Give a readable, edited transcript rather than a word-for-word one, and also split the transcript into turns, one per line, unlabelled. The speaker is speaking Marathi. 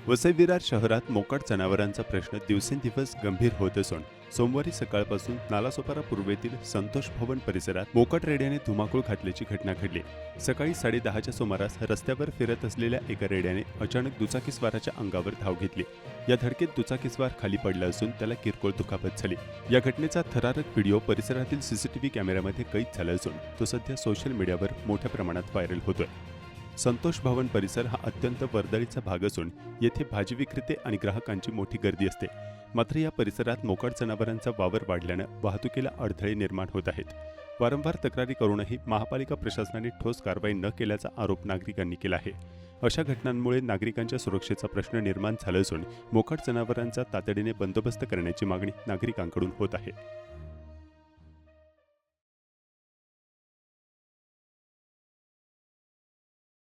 वसई विरार शहरात मोकाट जनावरांचा प्रश्न दिवसेंदिवस गंभीर होत असून सोमवारी सकाळपासून नालासोपारा पूर्वेतील संतोष भवन परिसरात मोकाट रेड्याने धुमाकूळ घातल्याची घटना घडली। सकाळी 10:30च्या सुमारास रस्त्यावर फिरत असलेल्या एका रेड्याने अचानक दुचाकीस्वाराच्या अंगावर धाव घेतली। या धडकेत दुचाकीस्वार खाली पडला असून त्याला किरकोळ दुखापत झाली। या घटनेचा थरारक व्हिडिओ परिसरातील सीसीटीव्ही कॅमेऱ्यामध्ये कैद झाला असून तो सध्या सोशल मीडियावर मोठ्या प्रमाणात व्हायरल होतोय। संतोष भवन परिसर हा अत्यंत वर्दळीचा भाग असून येथे भाजी विक्रेते आणि ग्राहकांची मोठी गर्दी असते। मात्र या परिसरात मोकाट जनावरांचा वावर वाढल्यानं वाहतुकीला अडथळे निर्माण होत आहेत। वारंवार तक्रारी करूनही महापालिका प्रशासनाने ठोस कारवाई न केल्याचा आरोप नागरिकांनी केला आहे। अशा घटनांमुळे नागरिकांच्या सुरक्षेचा प्रश्न निर्माण झाला असून मोकाट जनावरांचा तातडीने बंदोबस्त करण्याची मागणी नागरिकांकडून होत आहे।